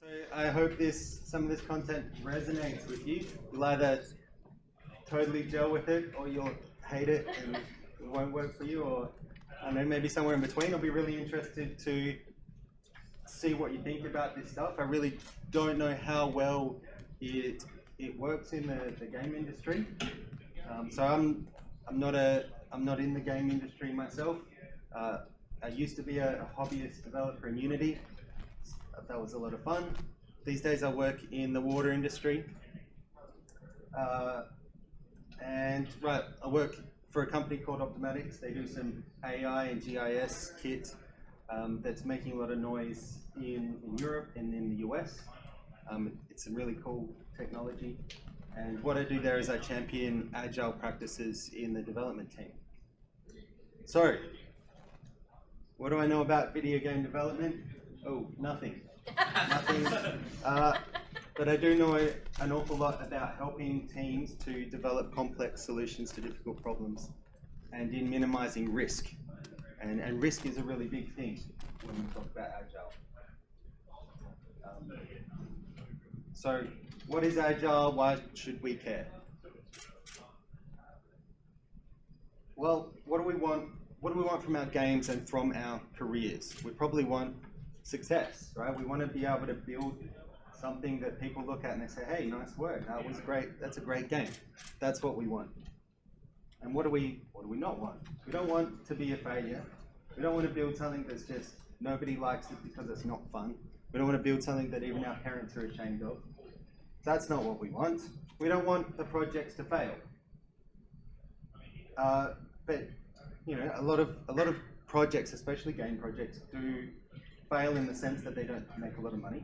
So I hope some of this content resonates with you. You'll either totally gel with it, or you'll hate it and it won't work for you, or I don't know, maybe somewhere in between. I'll be really interested to see what you think about this stuff. I really don't know how well it works in the game industry. So I'm not in the game industry myself. I used to be a hobbyist developer in Unity. That was a lot of fun. These days I work in the water industry. I work for a company called Optimatics. They do some AI and GIS kit that's making a lot of noise in Europe and in the US. It's some really cool technology. And what I do there is I champion Agile practices in the development team. So, what do I know about video game development? Oh, nothing. Nothing. But I do know an awful lot about helping teams to develop complex solutions to difficult problems and in minimizing risk. And risk is a really big thing when we talk about Agile. So what is Agile? Why should we care? Well, what do we want? What do we want from our games and from our careers? We probably want success, right? We want to be able to build something that people look at and they say, hey, nice work, that was great, that's a great game. That's what we want. And what do we not want? We don't want to be a failure. We don't want to build something that's just, nobody likes it because it's not fun. We don't want to build something that even our parents are ashamed of. That's not what we want. We don't want the projects to fail. But you know, a lot of projects, especially game projects, do fail in the sense that they don't make a lot of money.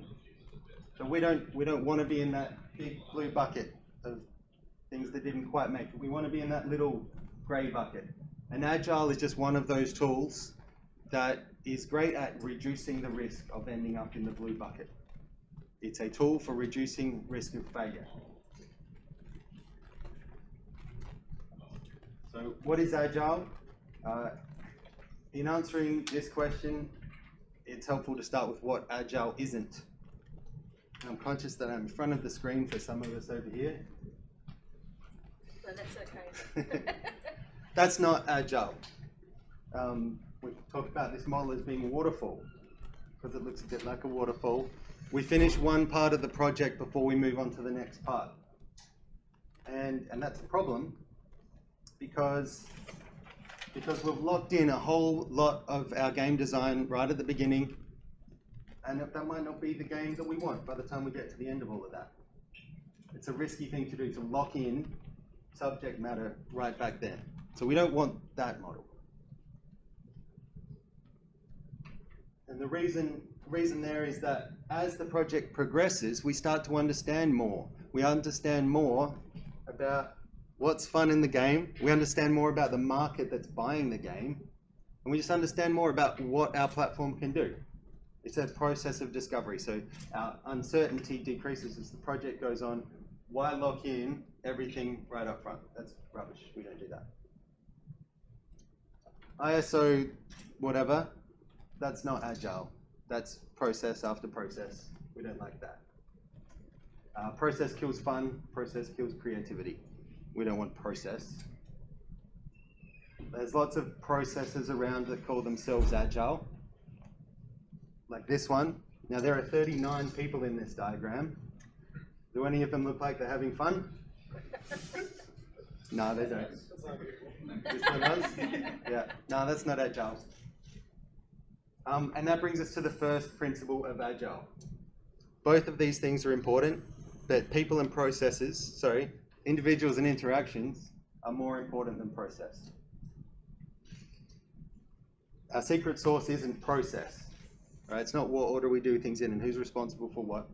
So we don't want to be in that big blue bucket of things that didn't quite make it. We want to be in that little grey bucket. And Agile is just one of those tools that is great at reducing the risk of ending up in the blue bucket. It's a tool for reducing risk of failure. So what is Agile? In answering this question, it's helpful to start with what Agile isn't. I'm conscious that I'm in front of the screen for some of us over here. No, that's okay. That's not Agile. We talked about this model as being waterfall, because it looks a bit like a waterfall. We finish one part of the project before we move on to the next part. And that's a problem, because we've locked in a whole lot of our game design right at the beginning, and that might not be the game that we want by the time we get to the end of all of that. It's a risky thing to do, to lock in subject matter right back then. So we don't want that model. And the reason there is that as the project progresses, we start to understand more. We understand more about what's fun in the game. We understand more about the market that's buying the game. And we just understand more about what our platform can do. It's a process of discovery. So our uncertainty decreases as the project goes on. Why lock in everything right up front? That's rubbish. We don't do that. ISO, whatever, that's not Agile. That's process after process. We don't like that. Process kills fun. Process kills creativity. We don't want process. There's lots of processes around that call themselves Agile, like this one. Now there are 39 people in this diagram. Do any of them look like they're having fun? No, they don't. This one does? Yeah. No, that's not Agile. And that brings us to the first principle of Agile. Both of these things are important, but people and processes, individuals and interactions are more important than process. Our secret sauce isn't process, right? It's not what order we do things in and who's responsible for what.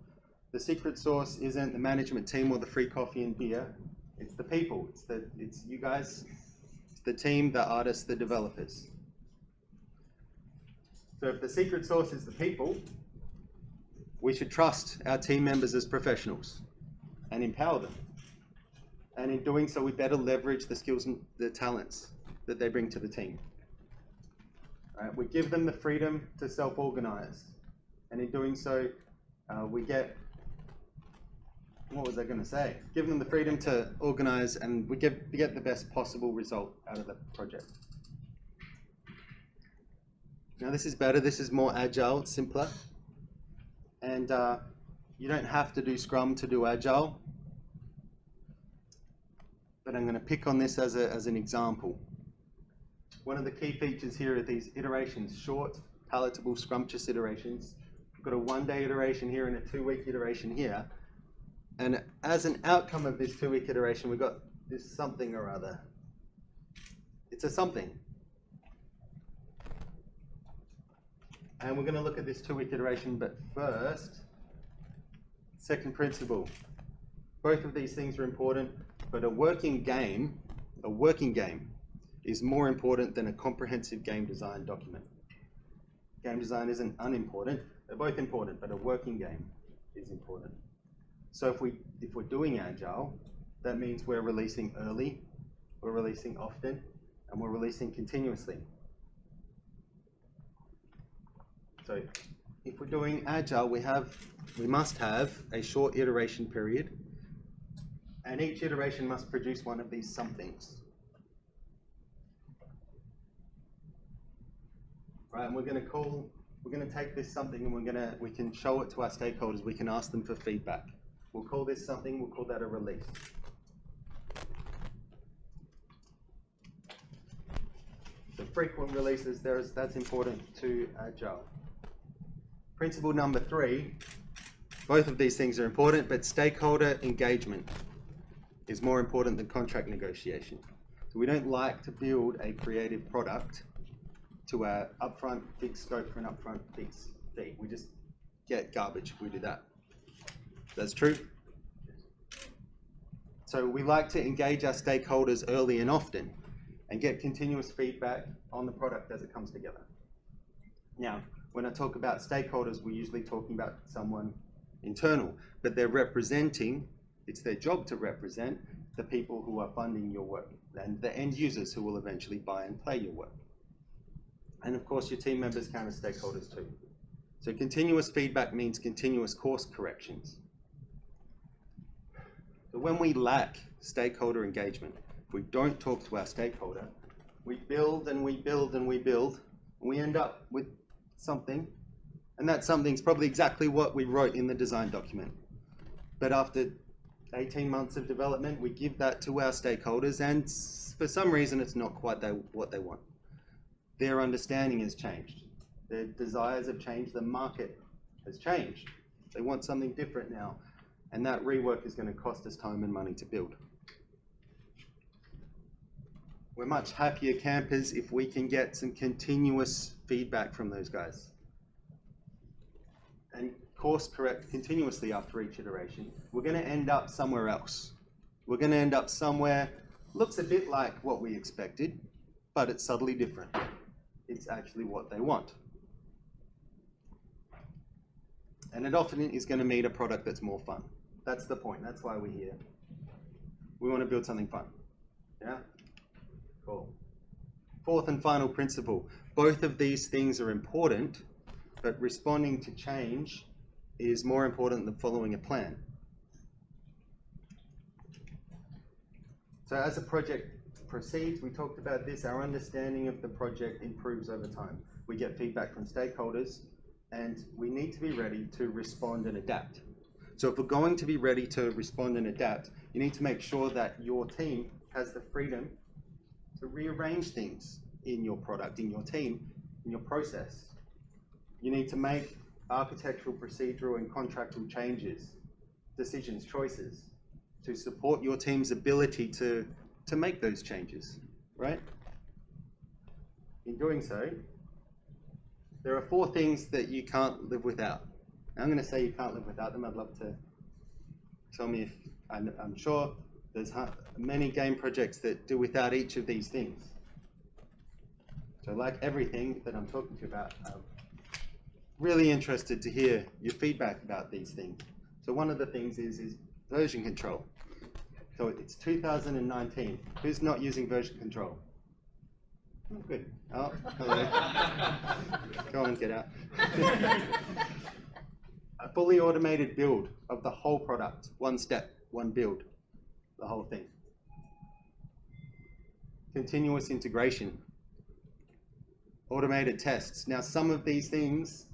The secret sauce isn't the management team or the free coffee and beer. It's the people. It's you guys. It's the team, the artists, the developers. So if the secret sauce is the people, we should trust our team members as professionals and empower them. And in doing so, we better leverage the skills and the talents that they bring to the team. Right? We give them the freedom to self-organize. And in doing so, we get, what was I going to say? Give them the freedom to organize, and we get the best possible result out of the project. Now this is better, this is more agile, it's simpler. And you don't have to do Scrum to do Agile. But I'm going to pick on this as an example. One of the key features here are these iterations, short, palatable, scrumptious iterations. We've got a 1-day iteration here and a 2-week iteration here. And as an outcome of this 2-week iteration, we've got this something or other. It's a something. And we're going to look at this 2-week iteration, but first, second principle. Both of these things are important, but a working game is more important than a comprehensive game design document. Game design isn't unimportant, they're both important, but a working game is important. So if we're doing Agile, that means we're releasing early, we're releasing often, and we're releasing continuously. So if we're doing Agile, we must have a short iteration period, and each iteration must produce one of these somethings. Right, and we're going to take this something and we can show it to our stakeholders, we can ask them for feedback. We'll call this something, we'll call that a release. So frequent releases, that's important to Agile. Principle number 3, both of these things are important, but stakeholder engagement is more important than contract negotiation. So we don't like to build a creative product to our upfront fixed scope for an upfront fixed fee. We just get garbage if we do that. That's true. So we like to engage our stakeholders early and often and get continuous feedback on the product as it comes together. Now, when I talk about stakeholders, we're usually talking about someone internal, but they're representing, it's their job to represent the people who are funding your work and the end users who will eventually buy and play your work. And of course, your team members count as stakeholders too. So continuous feedback means continuous course corrections. So when we lack stakeholder engagement, if we don't talk to our stakeholder, we build and we build and we build, and we end up with something, and that something's probably exactly what we wrote in the design document. But after 18 months of development, we give that to our stakeholders, and for some reason it's not quite what they want. Their understanding has changed. Their desires have changed. The market has changed. They want something different now, and that rework is going to cost us time and money to build. We're much happier campers if we can get some continuous feedback from those guys and course correct continuously after each iteration. We're going to end up somewhere else. We're going to end up somewhere, looks a bit like what we expected, but it's subtly different. It's actually what they want. And it often is going to meet a product that's more fun. That's the point. That's why we're here. We want to build something fun. Yeah? Cool. Fourth and final principle. Both of these things are important, but responding to change is more important than following a plan. So as a project proceeds, we talked about this, our understanding of the project improves over time. We get feedback from stakeholders, and we need to be ready to respond and adapt. So if we're going to be ready to respond and adapt, you need to make sure that your team has the freedom to rearrange things in your product, in your team, in your process. You need to make architectural, procedural, and contractual changes, decisions, choices, to support your team's ability to make those changes, right? In doing so, there are 4 things that you can't live without. I'm going to say you can't live without them. I'd love to tell me if, I'm sure there's many game projects that do without each of these things. So like everything that I'm talking to you about, I'm really interested to hear your feedback about these things. So one of the things is version control. So it's 2019. Who's not using version control? Oh, good. Oh, hello. Go on, get out. fully automated build of the whole product. One step, one build, the whole thing. Continuous integration. Automated tests. Now, some of these things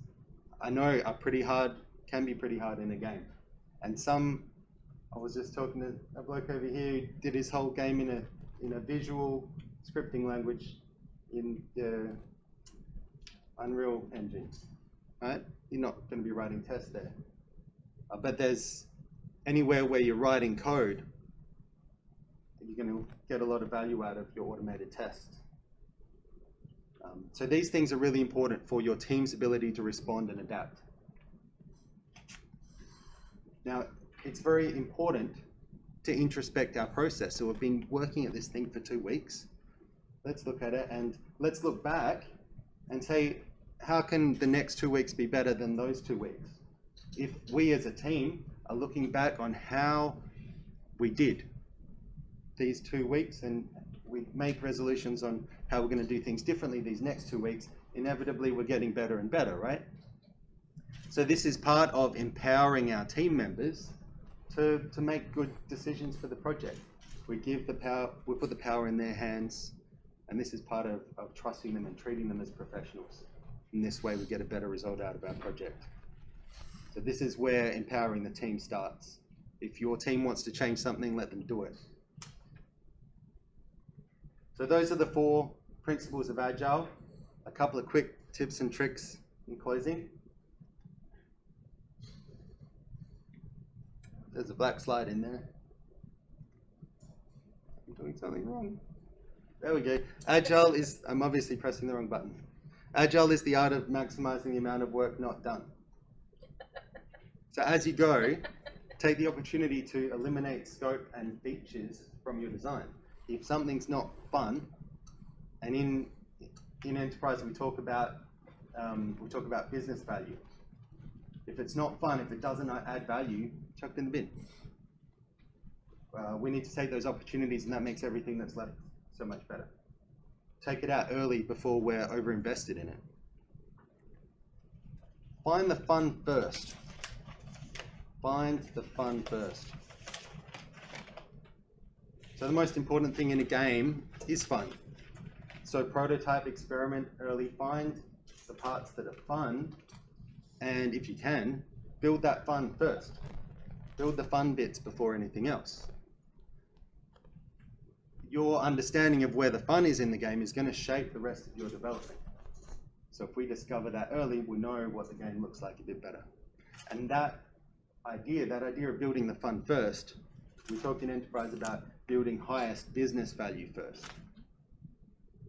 I know are pretty hard, can be pretty hard in a game. And some, I was just talking to a bloke over here who did his whole game in a visual scripting language in the Unreal Engine, right? You're not going to be writing tests there. But there's anywhere where you're writing code, you're going to get a lot of value out of your automated tests. So these things are really important for your team's ability to respond and adapt. Now, it's very important to introspect our process. So we've been working at this thing for 2 weeks. Let's look at it and let's look back and say, how can the next 2 weeks be better than those 2 weeks? If we as a team are looking back on how we did these 2 weeks and we make resolutions on how we're going to do things differently these next 2 weeks, inevitably we're getting better and better, right? So this is part of empowering our team members to make good decisions for the project. We give the power, we put the power in their hands, and this is part of trusting them and treating them as professionals. In this way we get a better result out of our project. So this is where empowering the team starts. If your team wants to change something, let them do it. So those are the 4 principles of Agile. A couple of quick tips and tricks in closing. There's a black slide in there. I'm doing something wrong. There we go. Agile is, I'm obviously pressing the wrong button. Agile is the art of maximizing the amount of work not done. So as you go, take the opportunity to eliminate scope and features from your design. If something's not fun, and in enterprise we talk about business value. If it's not fun, if it doesn't add value, chuck it in the bin. We need to take those opportunities, and that makes everything that's left so much better. Take it out early before we're over-invested in it. Find the fun first. Find the fun first. So the most important thing in a game is fun. So prototype, experiment early, find the parts that are fun, and if you can, build that fun first. Build the fun bits before anything else. Your understanding of where the fun is in the game is going to shape the rest of your development. So if we discover that early, we know what the game looks like a bit better. And that idea of building the fun first, we talked in enterprise about building highest business value first.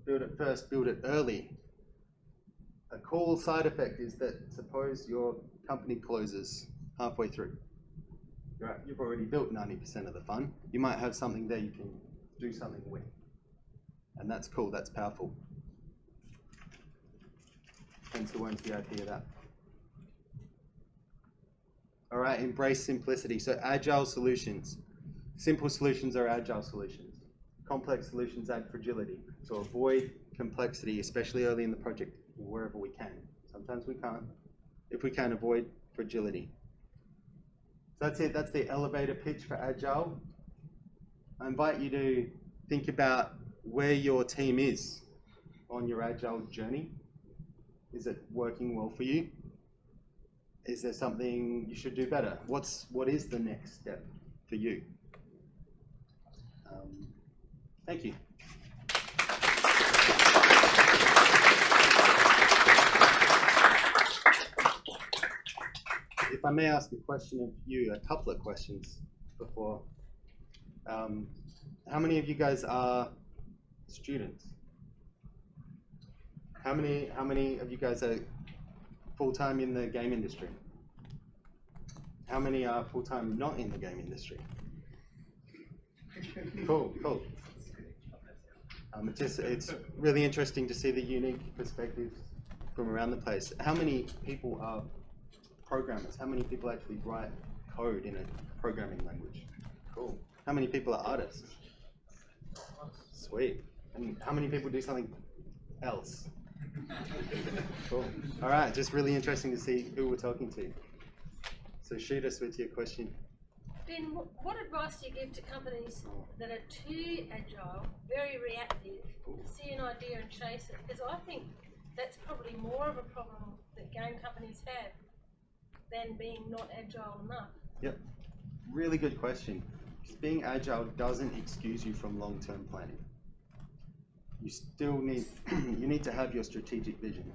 Build it first, build it early. A cool side effect is that suppose your company closes halfway through. You've already built 90% of the fun. You might have something there you can do something with. And that's cool, that's powerful. Hence who owns the IP of that. All right, embrace simplicity. So agile solutions. Simple solutions are agile solutions. Complex solutions add fragility. So avoid complexity, especially early in the project, wherever we can. Sometimes we can't. If we can, avoid fragility. So that's it. That's the elevator pitch for Agile. I invite you to think about where your team is on your Agile journey. Is it working well for you? Is there something you should do better? What is the next step for you? Thank you. If I may ask a question of you, a couple of questions before. How many of you guys are students? How many of you guys are full-time in the game industry? How many are full-time not in the game industry? Cool. It's really interesting to see the unique perspectives from around the place. How many people are programmers? How many people actually write code in a programming language? Cool. How many people are artists? Sweet. And how many people do something else? Cool. All right, just really interesting to see who we're talking to. So shoot us with your question. Ben, what advice do you give to companies that are too agile, very reactive, see an idea and chase it? Because I think that's probably more of a problem that game companies have than being not agile enough. Yep, really good question. Because being agile doesn't excuse you from long-term planning. You still need, you need to have your strategic vision.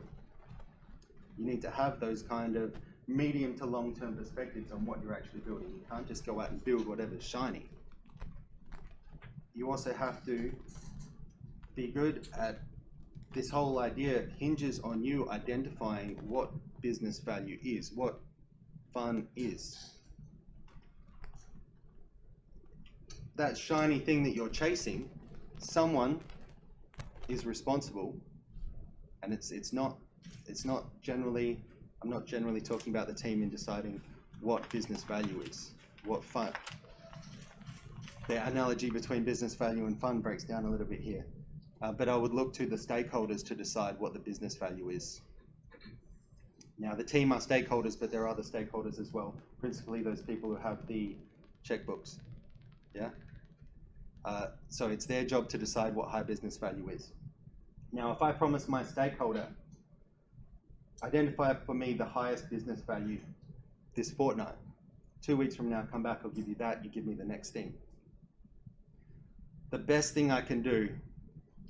You need to have those kind of medium to long-term perspectives on what you're actually building. You can't just go out and build whatever's shiny. You also have to be good at, this whole idea hinges on you identifying what business value is, what fun is. That shiny thing that you're chasing, someone is responsible, and it's not generally, I'm not generally talking about the team in deciding what business value is, what fun. The analogy between business value and fun breaks down a little bit here. But I would look to the stakeholders to decide what the business value is. Now, the team are stakeholders, but there are other stakeholders as well, principally those people who have the checkbooks. Yeah? So it's their job to decide what high business value is. Now, if I promise my stakeholder, identify for me the highest business value this fortnight, 2 weeks from now, come back, I'll give you that, you give me the next thing. The best thing I can do,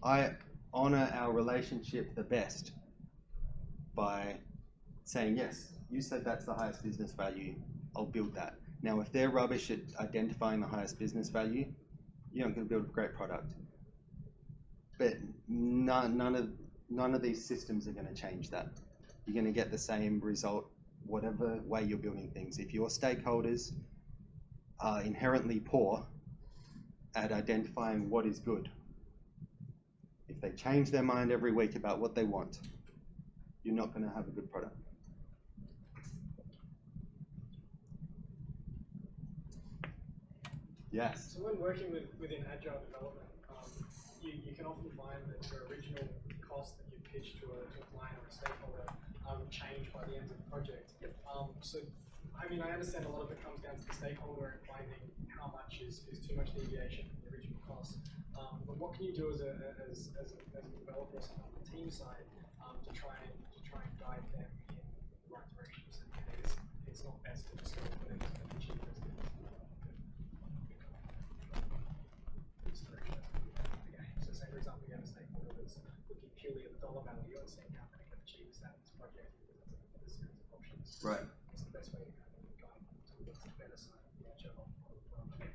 I honor our relationship the best by saying, yes, you said that's the highest business value, I'll build that. Now, if they're rubbish at identifying the highest business value, you're not going to build a great product. But none of these systems are going to change that. You're going to get the same result, whatever way you're building things. If your stakeholders are inherently poor at identifying what is good, if they change their mind every week about what they want, you're not going to have a good product. Yes? So when working within Agile development, you can often find that your original cost that you pitch to a client or a stakeholder change by the end of the project. Yep. So, I mean, I understand a lot of it comes down to the stakeholder and finding how much is too much deviation from the original cost. But what can you do as a developer on the team side to try and guide them in the right direction? So it's not best to just go with it as the cheapest. So say for example you have a stakeholder that's looking purely at the dollar value and saying how can I get the cheapest out of this project because there's a series of options. Right. What's the best way to kind of guide them towards the better side of the Agile program?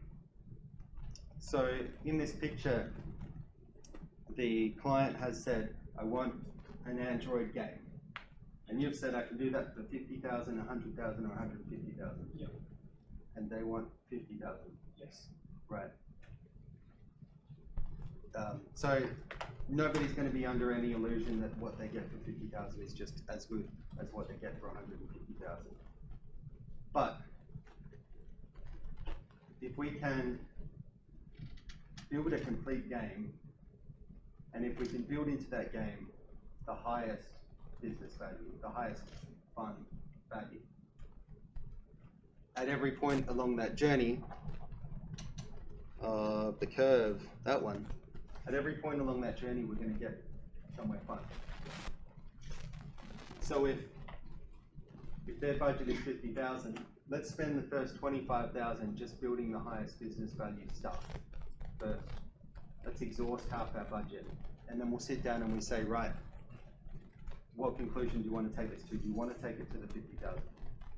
So in this picture, the client has said, I want an Android game. And you've said I can do that for 50,000, 100,000, or 150,000. Yeah. And they want 50,000. Yes. Right. So nobody's going to be under any illusion that what they get for 50,000 is just as good as what they get for 150,000. But if we can build a complete game, and if we can build into that game the highest business value, the highest fun value, at every point along that journey, the curve, that one, at every point along that journey, we're going to get somewhere fun. So if their budget is 50,000, let's spend the first 25,000 just building the highest business value stuff first. Let's exhaust half our budget, and then we'll sit down and we say, right, what conclusion do you want to take this to? Do you want to take it to the 50,000?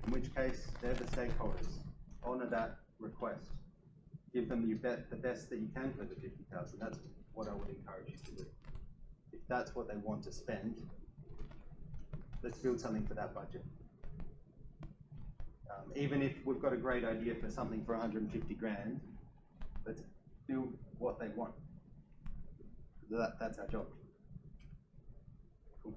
In which case, they're the stakeholders. Honor that request. Give them the best that you can for the 50,000. That's what I would encourage you to do. If that's what they want to spend, let's build something for that budget. Even if we've got a great idea for something for 150 grand, let's build what they want. That's our job. Cool.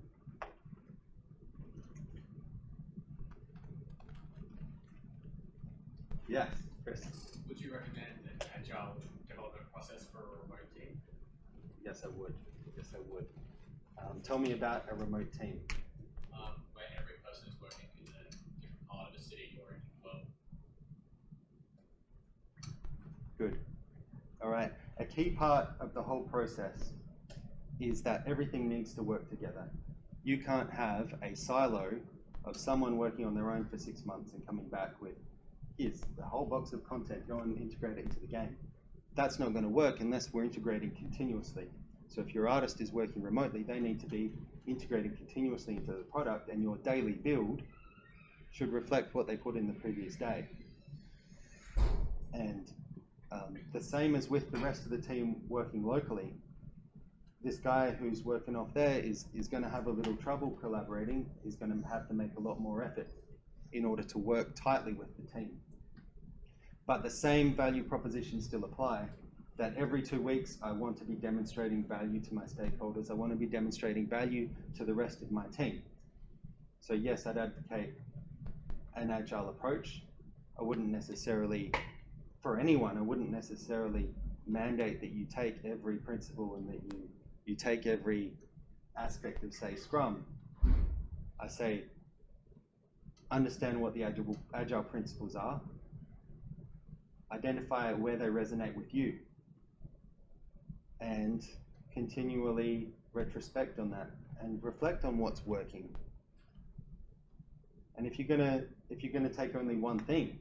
Yes, Chris. Would you recommend an agile development process for a remote team? Yes, I would. Yes, I would. Tell me about a remote team. Where every person is working in a different part of the city or in the world. key part of the whole process is that everything needs to work together. You can't have a silo of someone working on their own for 6 months and coming back with, here's the whole box of content, go and integrate it into the game. That's not going to work unless we're integrating continuously. So if your artist is working remotely, they need to be integrating continuously into the product, and your daily build should reflect what they put in the previous day. And the same as with the rest of the team working locally, this guy who's working off there is going to have a little trouble collaborating. He's going to have to make a lot more effort in order to work tightly with the team. But the same value propositions still apply, that every 2 weeks I want to be demonstrating value to my stakeholders. I want to be demonstrating value to the rest of my team. So yes, I'd advocate an agile approach. I wouldn't necessarily, for anyone, I wouldn't necessarily mandate that you take every principle and that you take every aspect of, say, Scrum. I say, understand what the agile principles are, identify where they resonate with you, and continually retrospect on that and reflect on what's working. And if you're gonna take only one thing,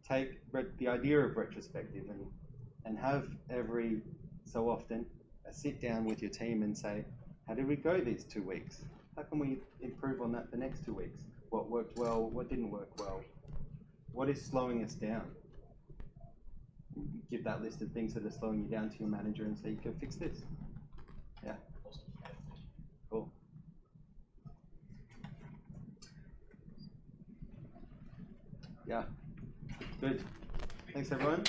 take the idea of retrospective and have every so often a sit down with your team and say, how did we go these 2 weeks? How can we improve on that the next 2 weeks? What worked well, what didn't work well? What is slowing us down? Give that list of things that are slowing you down to your manager and say, you can fix this. Yeah. Cool. Yeah. Good. Thanks, everyone.